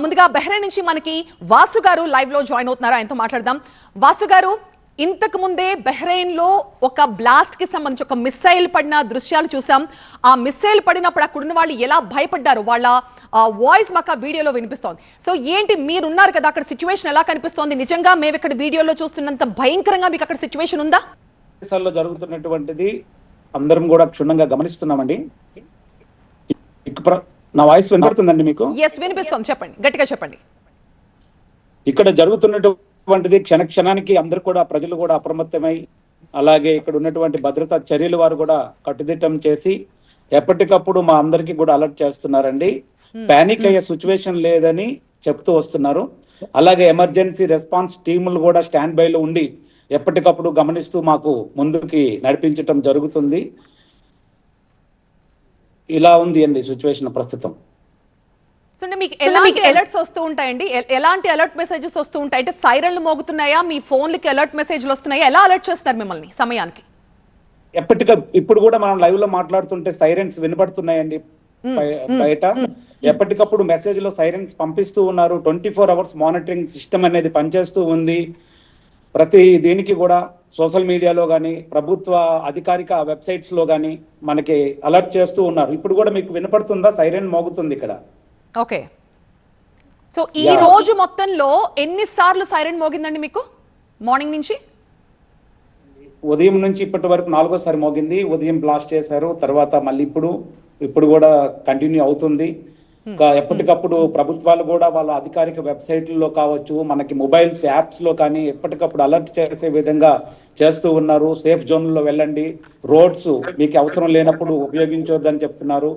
ముందుగా బహ్రెయిన్ నుంచి మనకి వాసు గారు లైవ్ లో జాయిన్ అవుతున్నారు, ఆయనతో మాట్లాడదాం. వాసు గారు, ఇంతకు ముందే బహ్రెయిన్ లో ఒక బ్లాస్ట్ కి సంబంధించి ఒక మిస్సైల్ పడిన దృశ్యాలు చూసాం. ఆ మిస్సైల్ పడినప్పుడు అక్కడున్న వాళ్ళు ఎలా భయపడ్డారు, వాళ్ళ వాయిస్ మాకు ఆ వీడియోలో వినిపిస్తోంది. సో ఏంటి, మీరున్నారు కదా అక్కడ, సిచ్యువేషన్ ఎలా కనిపిస్తోంది? నిజంగా మేము ఇక్కడ వీడియోలో చూస్తున్నంత భయంకరంగా మీకు అక్కడ సిచ్యువేషన్ ఉందా? దేశాల్లో జరుగుతున్నటువంటిది అందరం కూడా క్షుణ్ణంగా గమనిస్తున్నామండి. నా వాయిస్ వినపడుతుందండి మీకు? ఎస్, వినిపిస్తోంది, చెప్పండి, గట్టిగా చెప్పండి. ఇక్కడ జరుగుతున్నటువంటిది క్షణ క్షణానికి అందరూ కూడా, ప్రజలు కూడా అప్రమత్తమై, అలాగే ఇక్కడ ఉన్నటువంటి భద్రతా చర్యలు వారు కూడా కట్టుదిట్టం చేసి ఎప్పటికప్పుడు మా అందరికీ కూడా అలర్ట్ చేస్తున్నారండి. పానిక్ అయ్యే సిచ్యువేషన్ లేదని చెప్తూ వస్తున్నారు. అలాగే ఎమర్జెన్సీ రెస్పాన్స్ టీములు కూడా స్టాండ్ బైలో ఉండి ఎప్పటికప్పుడు గమనిస్తూ మాకు ముందుకి నడిపించటం జరుగుతుంది. ఇలా ఉంది అండి సిచ్యువేషన్ ప్రస్తుతం. సో మీకు ఎలాంటి అలర్ట్స్ వస్తూ ఉంటాయండి? ఎలాంటి అలర్ట్ మెసేజెస్ వస్తూ ఉంటాయి? అంటే సైరన్లు మోగుతున్నాయా, మీ ఫోన్లకి అలర్ట్ మెసేజ్లు వస్తున్నాయా? ఎలా అలర్ట్ చేస్తారు మిమ్మల్ని సమయానికి? ఇప్పుడు కూడా మనం లైవ్ లో మాట్లాడుతుంటే సైరన్స్ వినపడుతున్నాయండి బయట. ఎప్పటికప్పుడు మెసేజ్ లో సైరన్స్ పంపిస్తూ ఉన్నారు. 24 hours మానిటరింగ్ సిస్టమ్ అనేది పనిచేస్తూ ఉంది. ప్రతి దీనికి కూడా సోషల్ మీడియాలో కానీ, ప్రభుత్వ అధికారిక వెబ్సైట్స్ లో కానీ మనకి అలర్ట్ చేస్తూ ఉన్నారు. ఇప్పుడు కూడా మీకు వినపడుతుందా? సైరన్ మోగుతుంది ఇక్కడ. ఓకే. సో ఈ రోజు మొత్తంలో ఎన్నిసార్లు సైరన్ మోగిందండి మీకు మార్నింగ్ నుంచి? ఉదయం నుంచి ఇప్పటి వరకు 4వ సారి మోగింది. ఉదయం బ్లాస్ట్ చేశారు, తర్వాత మళ్ళీ ఇప్పుడు కూడా కంటిన్యూ అవుతుంది. ఎప్పటికప్పుడు ప్రభుత్వాలు కూడా వాళ్ళ అధికారిక వెబ్సైట్లలో కావచ్చు, మనకి మొబైల్స్ యాప్స్ లో కానీ ఎప్పటికప్పుడు అలర్ట్ చేసే విధంగా చేస్తూ ఉన్నారు. సేఫ్ జోన్లో వెళ్ళండి, రోడ్స్ మీకు అవసరం లేనప్పుడు ఉపయోగించొద్దని చెప్తున్నారు.